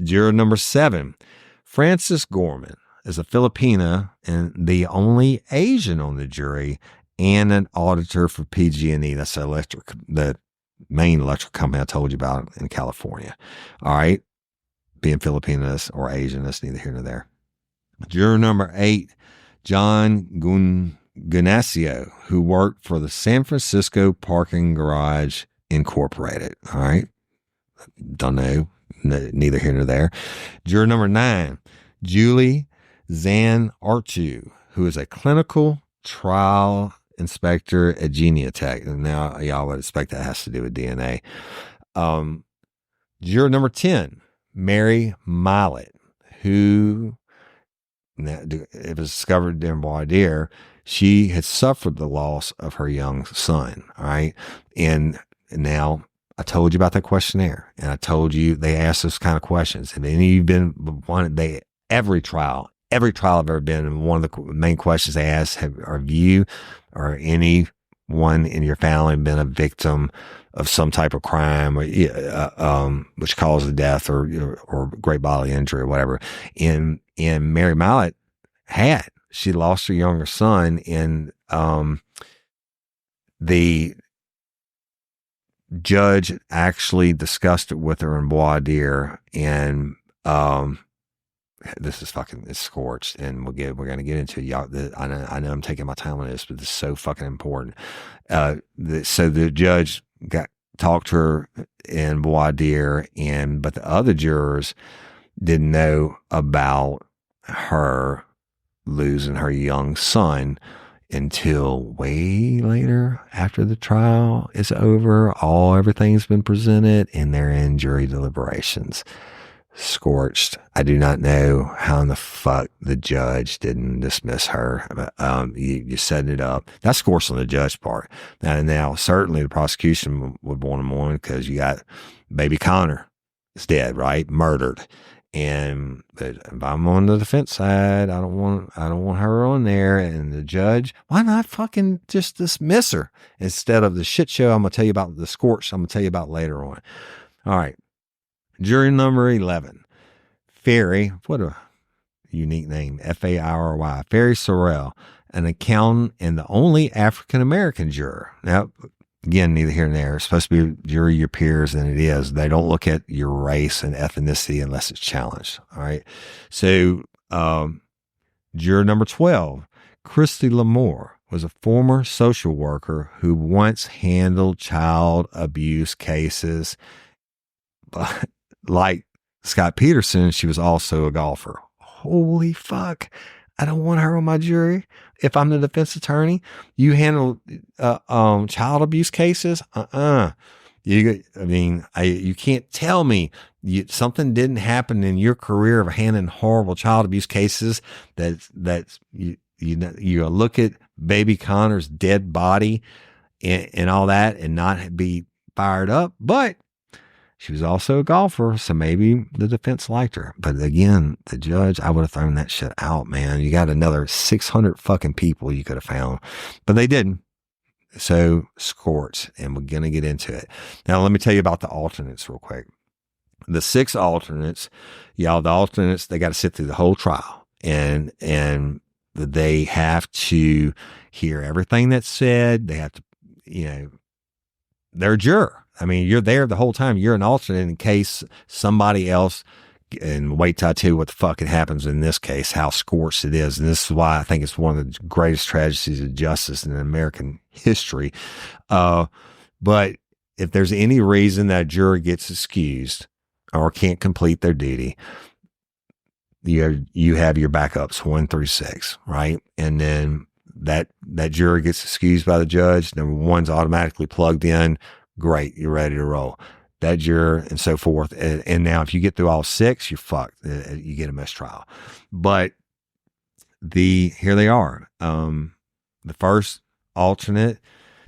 Juror number 7, Frances Gorman, is a Filipina and the only Asian on the jury and an auditor for PG&E. That's the main electric company I told you about in California. All right. Being Filipinas or Asian, that's neither here nor there. Juror number 8, John Gunasio, who worked for the San Francisco Parking Garage Incorporated. All right. Don't know. Neither here nor there. Juror number 9, Julie Zan Archu, who is a clinical trial inspector at Geniatech. And now y'all would expect that has to do with DNA. Juror number 10, Mary Milett, who it was discovered in voir dire, she had suffered the loss of her young son. All right. And now I told you about that questionnaire, and I told you they asked those kind of questions. And any you've been every trial I've ever been in, one of the main questions they ask, have you or anyone in your family been a victim of some type of crime or, which caused death or great bodily injury or whatever. And Mary Milett she lost her younger son, and the judge actually discussed it with her in voir dire, and this is fucking, it's Scorched, and we're going to get into it. Y'all, I know I'm taking my time on this, but this is so fucking important. So the judge talked to her in voir dire, but the other jurors didn't know about her losing her young son until way later, after the trial is over. Everything's been presented, and they're in jury deliberations. Scorched. I do not know how in the fuck the judge didn't dismiss her. You setting it up. That's Scorched on the judge part. Now certainly the prosecution would want him on because you got baby Connor is dead, right? Murdered. But if I'm on the defense side, I don't want her on there. And the judge, why not fucking just dismiss her instead of the shit show I'm going to tell you about, the Scorched I'm going to tell you about later on. All right. Jury number 11, Ferry, what a unique name, Fairy, Ferry Sorrell, an accountant and the only African-American juror. Now, again, neither here nor there. It's supposed to be jury your peers, and it is. They don't look at your race and ethnicity unless it's challenged. All right. So, juror number 12, Christy Lamore, was a former social worker who once handled child abuse cases. But like Scott Peterson, she was also a golfer. Holy fuck. I don't want her on my jury. If I'm the defense attorney, you handle child abuse cases. You can't tell me something didn't happen in your career of handling horrible child abuse cases. That you look at baby Connor's dead body and all that and not be fired up. But she was also a golfer, so maybe the defense liked her. But again, the judge, I would have thrown that shit out, man. You got another 600 fucking people you could have found, but they didn't. So Scorched, and we're going to get into it. Now, let me tell you about the alternates real quick. The 6 alternates, the alternates, they got to sit through the whole trial, and they have to hear everything that's said. They have to, they're a juror. I mean, you're there the whole time. You're an alternate in case somebody else, and wait till I tell you what the fuck happens in this case, how Scorched it is. And this is why I think it's one of the greatest tragedies of justice in American history. But if there's any reason that a juror gets excused or can't complete their duty, you have your backups 1 through 6, right? And then that juror gets excused by the judge. Number 1's automatically plugged in. Great, you're ready to roll. That juror and so forth. And now if you get through all 6, you're fucked. You get a mistrial. But here they are. The first alternate.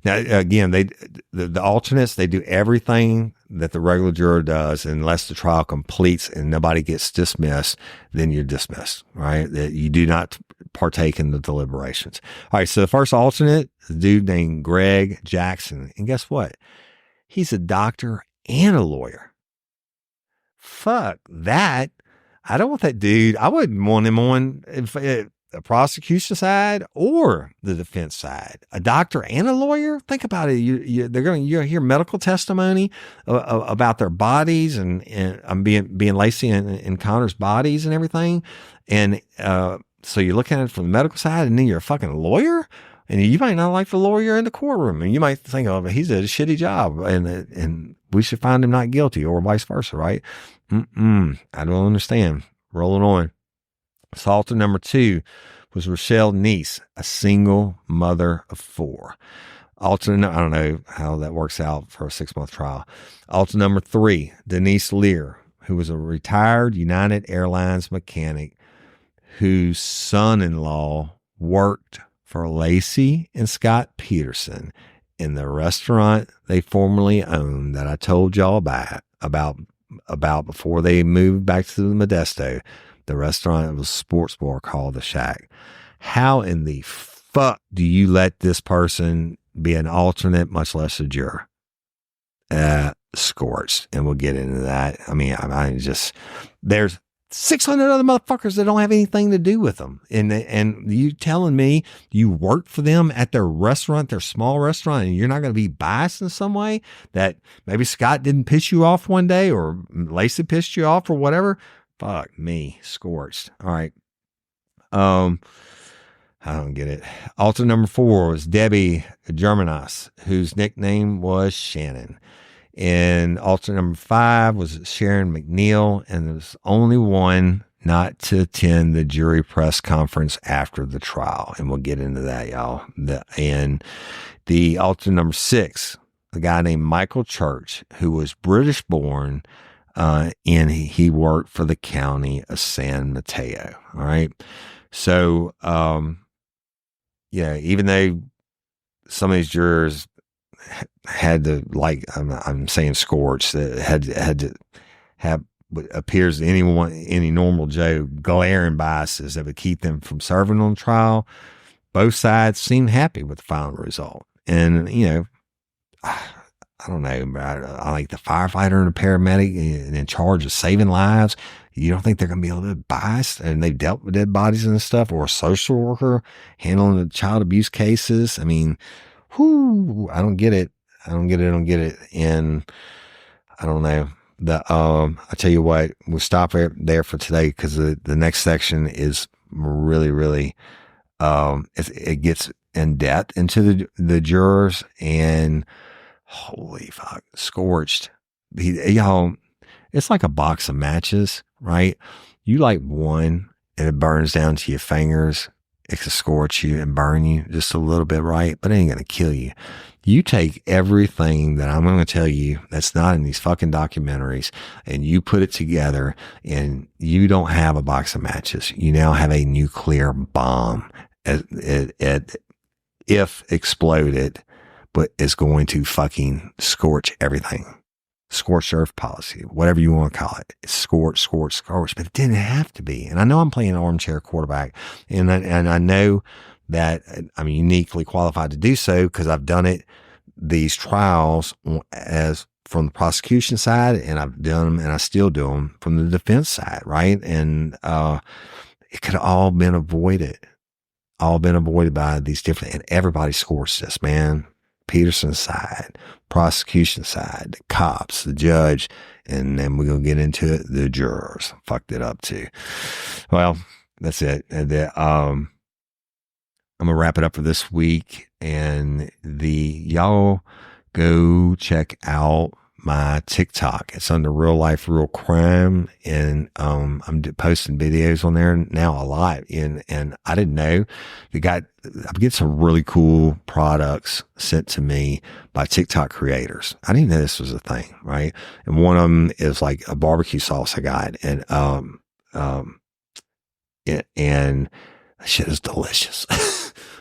Now, again, the alternates, they do everything that the regular juror does unless the trial completes and nobody gets dismissed, then you're dismissed, right? That you do not partake in the deliberations. All right, so the first alternate, a dude named Greg Jackson. And guess what? He's a doctor and a lawyer. Fuck that. I don't want that dude. I wouldn't want him on the prosecution side or the defense side. A doctor and a lawyer? Think about it. You're going to hear medical testimony about their bodies and being Lacey and Connor's bodies and everything. And so you're looking at it from the medical side, and then you're a fucking lawyer? And you might not like the lawyer in the courtroom, and you might think, oh, he's a shitty job, and we should find him not guilty, or vice versa, right? I don't understand. Rolling on. Assaulter number 2 was Rochelle Neese, a single mother of 4. Alternate, I don't know how that works out for a 6-month trial. Alternate number 3, Denise Lear, who was a retired United Airlines mechanic whose son-in-law worked for Lacey and Scott Peterson in the restaurant they formerly owned that I told y'all about before they moved back to the Modesto. The restaurant was a sports bar called The Shack. How in the fuck do you let this person be an alternate, much less a juror? Scorched. And we'll get into that. I mean, there's 600 other motherfuckers that don't have anything to do with them. And you telling me you worked for them at their restaurant, their small restaurant, and you're not going to be biased in some way, that maybe Scott didn't piss you off one day or Lacey pissed you off or whatever. Fuck me. Scorched. All right. I don't get it. Alternate number 4 was Debbie Germanos, whose nickname was Shannon. And alternate number 5 was Sharon McNeil, and there was only one not to attend the jury press conference after the trial. And we'll get into that, y'all. And the alternate number 6, a guy named Michael Church, who was British born, and he worked for the county of San Mateo. All right. So, yeah, even though some of these jurors had to, like, I'm saying scorched, had to have what appears to any normal Joe glaring biases that would keep them from serving on trial, both sides seemed happy with the final result. And, you know, I don't know, I like the firefighter and the paramedic in charge of saving lives. You don't think they're going to be a little bit biased, and they've dealt with dead bodies and stuff, or a social worker handling the child abuse cases? I mean, I don't get it. And I don't know. I tell you what, we'll stop there for today, because the next section is really, really, it gets in depth into the jurors, and holy fuck, Scorched. Y'all, it's like a box of matches, right? You light one and it burns down to your fingers. It can scorch you and burn you just a little bit, right? But it ain't going to kill you. You take everything that I'm going to tell you that's not in these fucking documentaries, and you put it together, and you don't have a box of matches. You now have a nuclear bomb. If exploded, but it's going to fucking scorch everything. Scorched earth policy, whatever you want to call it. It's scorched, but it didn't have to be. And I know I'm playing armchair quarterback, and I know that I'm uniquely qualified to do so, because I've done these trials as from the prosecution side, and I've done them, and I still do them from the defense side, right? And it could have all been avoided by these different, and everybody scores this, man. Peterson's side, prosecution side, the cops, the judge, and then we're going to get into it. The jurors fucked it up too. Well, that's it. I'm going to wrap it up for this week, and y'all go check out my TikTok. It's under Real Life, Real Crime. And, I'm posting videos on there now a lot. And I didn't know I get some really cool products sent to me by TikTok creators. I didn't know this was a thing, right? And one of them is like a barbecue sauce I got, and that shit is delicious.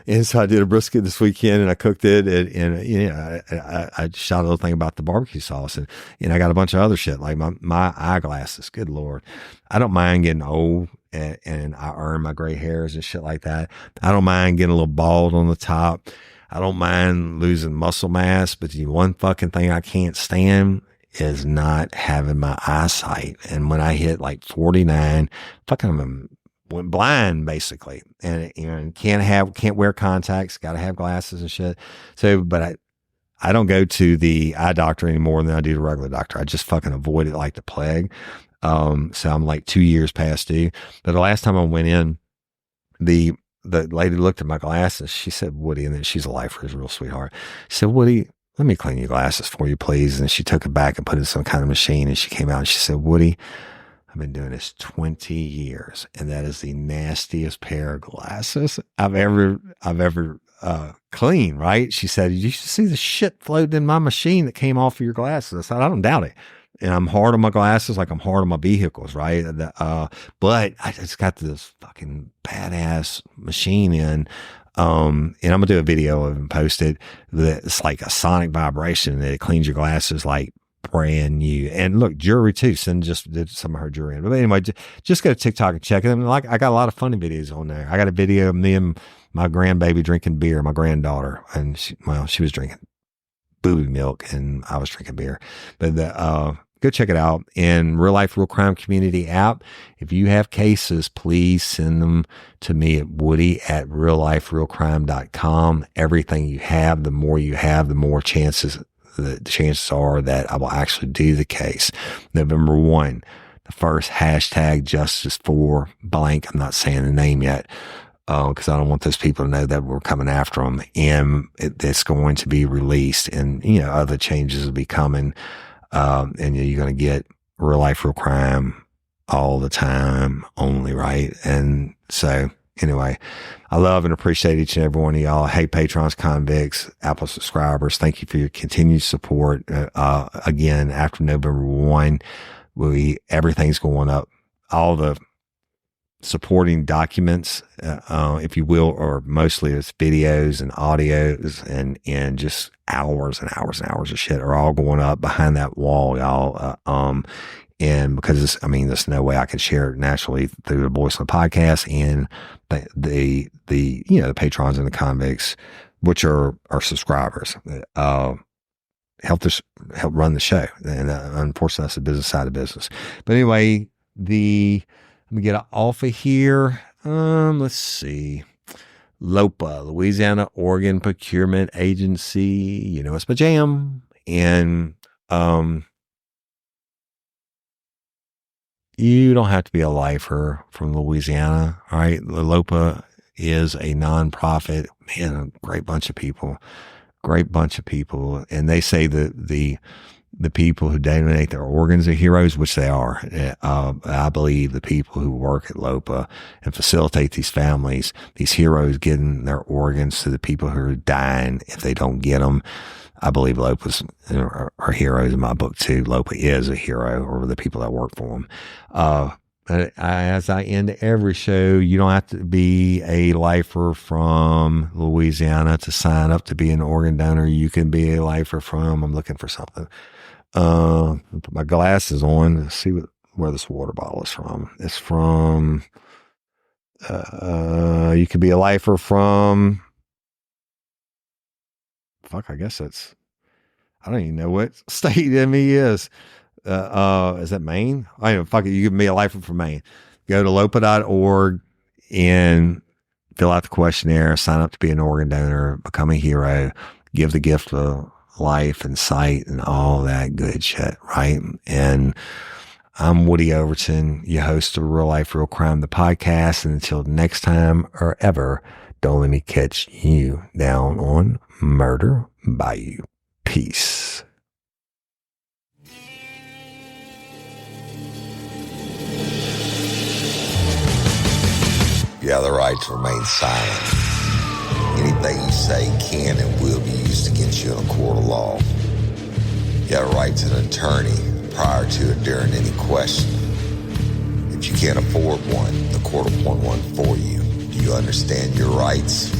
And so I did a brisket this weekend, and I cooked it, and you know, I shot a little thing about the barbecue sauce, and I got a bunch of other shit, like my eyeglasses. Good Lord. I don't mind getting old, and I earn my gray hairs and shit like that. I don't mind getting a little bald on the top. I don't mind losing muscle mass, but the one fucking thing I can't stand is not having my eyesight. And when I hit like 49, fucking went blind basically, and can't wear contacts, got to have glasses and shit. So, but I don't go to the eye doctor anymore than I do the regular doctor. I just fucking avoid it like the plague. So I'm like 2 years past due. But the last time I went in, the lady looked at my glasses. She said, Woody, and then she's a lifer, she's a real sweetheart. She said, Woody, let me clean your glasses for you, please. And she took it back and put it in some kind of machine, and she came out and she said, Woody, I've been doing this 20 years, and that is the nastiest pair of glasses I've ever cleaned, right? She said, you should see the shit floating in my machine that came off of your glasses. I said, I don't doubt it. And I'm hard on my glasses like I'm hard on my vehicles, right? But I just got this fucking badass machine in. And I'm going to do a video of it and post it. It's like a sonic vibration that it cleans your glasses like brand new. And look, jewelry too. Cindy just did some of her jewelry. But anyway, just go to TikTok and check it. Like, I got a lot of funny videos on there. I got a video of me and my grandbaby drinking beer, my granddaughter, and she was drinking booby milk and I was drinking beer. But go check it out. And Real Life, Real Crime Community app. If you have cases, please send them to me at woody@realliferealcrime.com. Everything you have, the more you have, the more chances are that I will actually do the case. November 1, the first hashtag justice for blank. I'm not saying the name yet, because I don't want those people to know that we're coming after them. And it's going to be released, and, you know, other changes will be coming. And you're going to get real life, real crime all the time only, right? And so anyway, I love and appreciate each and every one of y'all. Hey, patrons, convicts, Apple subscribers, thank you for your continued support. Again, after November 1, everything's going up. All the supporting documents, if you will, or mostly it's videos and audios and just hours and hours and hours of shit are all going up behind that wall, y'all. And because there's no way I can share it naturally through the voice of the podcast and the you know, the patrons and the convicts, which are subscribers, help run the show. And unfortunately, that's the business side of business. But anyway, let me get off of here. Let's see. LOPA, Louisiana Organ Procurement Agency. You know, it's my jam. And, you don't have to be a lifer from Louisiana. All right. LOPA is a nonprofit, man, a great bunch of people. And they say that the people who donate their organs are heroes, which they are. I believe the people who work at LOPA and facilitate these families, these heroes getting their organs to the people who are dying if they don't get them. I believe LOPA's are heroes in my book too. LOPA is a hero, or the people that work for them. As I end every show, you don't have to be a lifer from Louisiana to sign up to be an organ donor. You can be a lifer from, I'm looking for something. Put my glasses on and see where this water bottle is from. It's from, you could be a lifer from, I guess I don't even know what state ME is. Is that Maine? I know, fuck it. You can be a lifer from Maine. Go to lopa.org and fill out the questionnaire, sign up to be an organ donor, become a hero, give the gift of life and sight and all that good shit, right? And I'm Woody Overton, your host of Real Life, Real Crime, the podcast. And until next time or ever, don't let me catch you down on Murder Bayou. Peace. You have the right to remain silent. Anything you say can and will be used against you in a court of law. You have a right to an attorney prior to or during any question. If you can't afford one, the court will appoint one for you. Do you understand your rights?